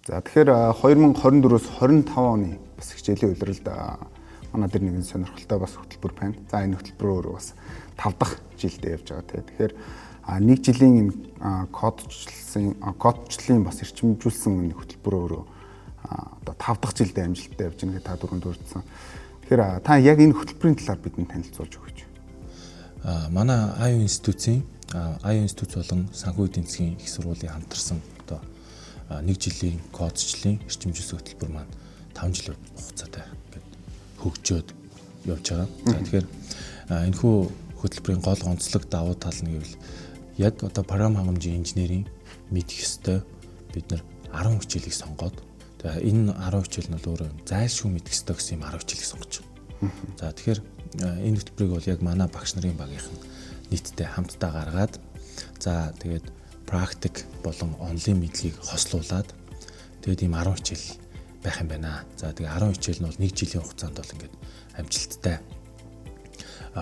За тэгэхээр 2024-өөс 25 оны бас хичээлийн улиралд манай дээр нэгэн сонирхолтой бас хөтөлбөр байна. За энэ хөтөлбөрөөр бас 5 дахь жилдээ явж байгаа тийм. Тэгэхээр нэг жилийн энэ кодчлын бас эрчимжүүлсэн энэ хөтөлбөрөөр одоо 5 дахь жилдээ амжилттай явж байгаа та дөрөнд дурдсан. Тэгэхээр та яг энэ хөтөлбөрийн талаар бидэнд танилцуулж өгөөч. Манай IU институцийн IU институт болон санхүү эдийн засгийн их сургуулийн хамтарсан одоо 1 жилийн кодчлын эрчимжүүлсэн хөтөлбөр маань 5 жил хугацаатай ингээд хөгжөөд явж байгаа. За тэгэхээр энэхүү хөтөлбөрийн гол онцлог давуу тал нь гэвэл яг одоо програм хангамжийн инженерийн мэдэх ёстой бид нар 10 хичээлийг сонгоод тэгээ энэ 10 хичээл нь бол өөрөө зайлшгүй мэдэх ёстой гэсэн юм 10 хичээлийг сонгож байгаа. За тэгэхээр энэ хөтөлбөрийг бол яг манай багш нарын багийнхан нийтдээ хамтдаа гаргаад за тэгээд практик болон онлайн мэдлэгийг хослуулад тэгээд ийм 10 хичээл байх юм байна. За тэгээд 10 хичээл нь бол 1 жилийн хугацаанд бол ингээд амжилттай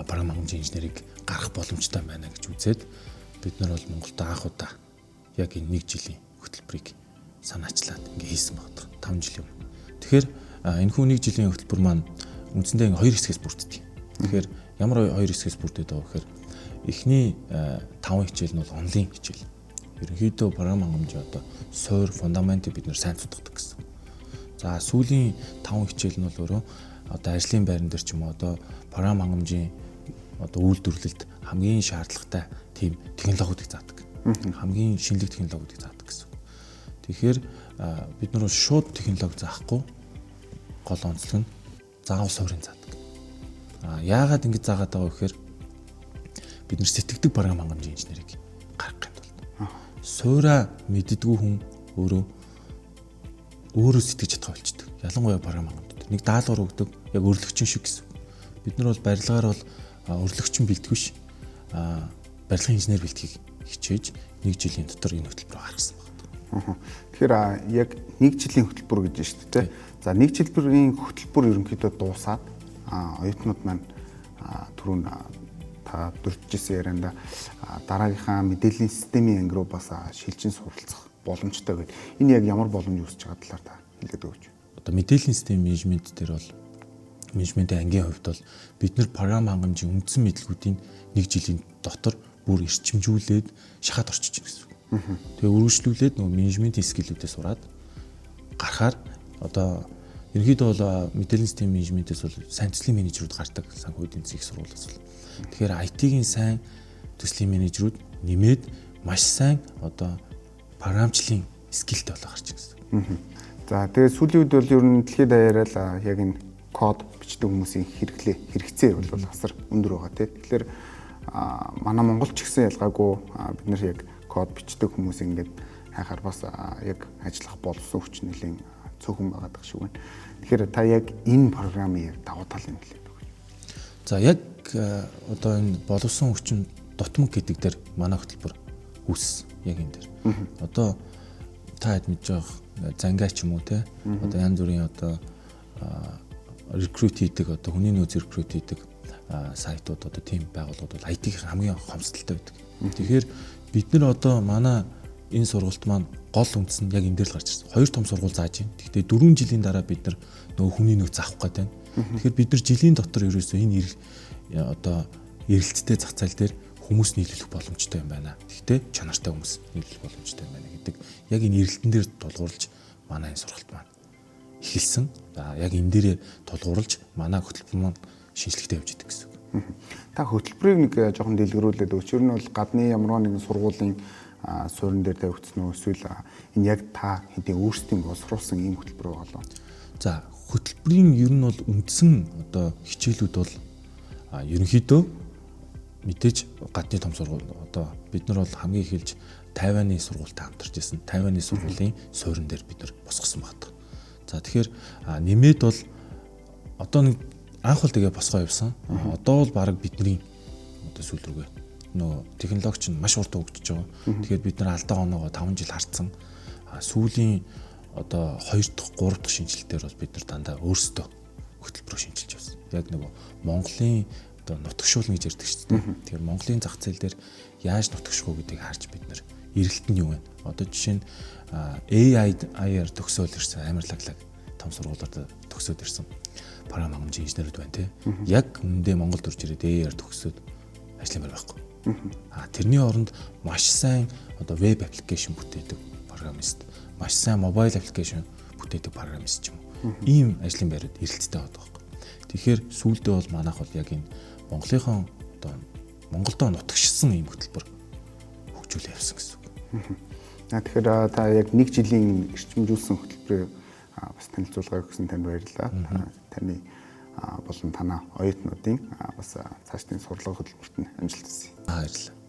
програм хангамжийн инженерийг гаргах боломжтой байна гэж үзээд бид нар бол Монголд анх удаа яг энэ 1 жилийн хөтөлбөрийг санаачлаад ингээд хийсэн багт 5 жилийн өмнө. Тэгэхээр энэхүү 1 жилийн хөтөлбөр маань үндсэндээ 2 хэсгээс бүрддэг. Тэгэхээр ямар 2 хэсгээс бүрдээд байгаа гэхээр эхний 5 хичээл нь бол онлайн хичээл. Ерөнхийдөө програм хангамжийн одоо суур фундаментыг бид нэр сайн судалдаг гэсэн. За сүүлийн 5 хичээл нь бол өөрөө одоо ажлын байран дээр ч юм уу одоо програм хангамжийн одоо үйлдвэрлэлд хамгийн шаардлагатай тийм технологиудыг заадаг. Хамгийн шинэлэг технологиудыг заадаг гэсэн. Тэгэхээр бид нар шууд технологи заахгүй гол онцлог нь заавал суурийг заадаг. Яагаад ингэж заагаад байгаа вэ гэхээр бид нар сэтгэдэг програм хангамжийн инженерийг гаргахын тулд суураа мэддэггүй хүн өөрөө сэтгэж чадах болчдөг. Ялангуяа програм хангамжид нэг даалгавар өгдөг яг өрлөгчин шиг гэсэн. Бид нар бол барилгаар бол өрлөгчин бэлтгэв ш. Барилгын инженер бэлтгийг хичээж 1 жилийн дотор энэ хөтөлбөрөөр гаргасан байна. Тэгэхээр яг 1 жилийн хөтөлбөр гэж байна шүү дээ. За 1 жилийн хөтөлбөр ерөнхийдөө дуусаад оюутнууд маань түрүүн та дурдчихсан ярианда дараагийнхаа мэдээллийн системийн анги руу бас шилжин суралцах боломжтой гэдэг. Энэ яг ямар боломж үүсэж байгаа талаар та хэлээд өгөөч. Одоо мэдээллийн систем менежмент дээр бол менежментийн ангийн хувьд бол бид нар програм хангамжийн үндсэн мэдлгүүдийн 1 жилийн дотор бүр эрчимжүүлээд шахаад орчиж байна гэсэн. Тэгээ үргэлжлүүлээд нөгөө менежментийн скиллүүдээ сураад гарахаар одоо ерөнхийдөө бол мэдээллийн систем менежментээс бол сайн төслийн менежерүүд гардаг санхүү эдийн засгийн сургуулиас бол. Тэгэхээр IT-ийн сайн төслийн менежерүүд нэмээд маш сайн одоо програмчлалын скиллтэй болоо гарч ирсэн. За тэгээ сүүлийн үед бол ер нь дэлхийд даяараа яг энэ код бичдэг хүмүүсийн хэрэгцээ бол асар өндөр байгаа тийм. Тэгэхээр манай Монголч гэсэн ялгаагүй бид нар яг код бичдэг хүмүүс ингээд хайхаар бас яг ажиллах болсон хүч нэлийн цөөхөн байгаа шиг байна. Тэгэхээр та яг энэ програмын яг давуу талыг хэлээд өгөөч. За яг одоо энэ боловсон хүчин дутмаг гэдэг дээр манай хөтөлбөр үүссэн яг энэ дээр. Одоо та хэд мэдж байгаа зангаа ч юм уу те одоо янз бүрийн одоо рекрут хийдэг одоо хүний нөөц рекрут хийдэг сайтууд одоо тийм байгууллагууд бол IT-ийн хамгийн хомсдолтой байдаг. Тэгэхээр бид нар одоо манай энэ сургалт маань гол үндэс нь яг энэ дээр л гарч ирсэн. 2 том сургууль зааж байна. Гэхдээ 4 жилийн дараа бид нар нөгөө хүний нөөц авах гэдэг байна. Тэгэхээр бид нар жилийн дотор ерөөсөө энэ одоо эрэлттэй зах зээл дээр хүмүүс нийлүүлэх боломжтой юм байна. Гэхдээ чанартай хүмүүс нийлүүлэх боломжтой юм байна гэдэг яг энэ эрэлтэн дээр тулгуурлаж манай энэ сургалт маань эхэлсэн. За яг энэ дээрээ тулгуурлаж манай хөтөлбөр маань шинжлэхдээ явж идэг гэсэн. Та хөтөлбөрийг нэг жоохон дэлгэрүүлээд өгч. Ер нь бол гадны ямар нэгэн сургуулийн суурин дээр тавигдсан уу эсвэл энэ яг та хэдийн өөрсдийн боловсруулсан ийм хөтөлбөр болоо. За хөтөлбөрийн ер нь бол үндсэн одоо хичээлүүд бол ерөнхийдөө мэдээж гадны том сургууль одоо бид нар бол хамгийн эхэлж Тайваны сургуультай хамтарч ирсэн. Тайваны сургуулийн суурин дээр бид нар босгосон багт. За тэгэхээр нэмээд бол одоо нэг анх бол тэгээ босгоо явсан. Одоо бол баг бидний одоо сүүл рүүгээ нөгөө технологич нь маш урт хөгжиж байгаа. Тэгэхээр бид нар алдаа оноогоо 5 жил харцсан. Сүүлийн одоо 2 дахь 3 дахь шинжилэлтээр бол бид нар дандаа өөрсдөө хөтөлбөрөөр шинжилж явсан. Яг нөгөө Монголын одоо нутагшуулна гэж ярьдаг шүү дээ. Тэгэхээр Монголын зах зээл дээр яаж нутагшгүй гэдгийг харж бид нар эргэлт нь юу вэ? Одоо жишээ нь AI-аар төгсөөл ирсэн амар лаглаг том сургуулиуд төгсөөд ирсэн програм хангамжийн инженерүүд байна те. Яг үндэ Монголд орж ирээд AI-аар төгсөөд ажилламаар байхгүй. Тэрний оронд маш сайн одоо веб аппликейшн бүтээдэг программист, маш сайн мобайл аппликейшн бүтээдэг программист ч юм уу. Ийм ажлын байрууд эрэлттэй байдаг байхгүй. Тэгэхээр сүүлдээ бол манайх бол яг энэ Монголынхон одоо Монголдоо нутагшсан ийм хөтөлбөр хөгжүүлээ явсан гэсэн үг. Тэгэхээр та яг 1 жилийн эрчимжүүлсэн хөтөлбөрийг бас танилцуулга өгсөн танд баярлалаа. Таны болон танай оюутнуудын бас цаашдын сургууль хөтөлбөрт нь амжилт хүсье. Баярлалаа.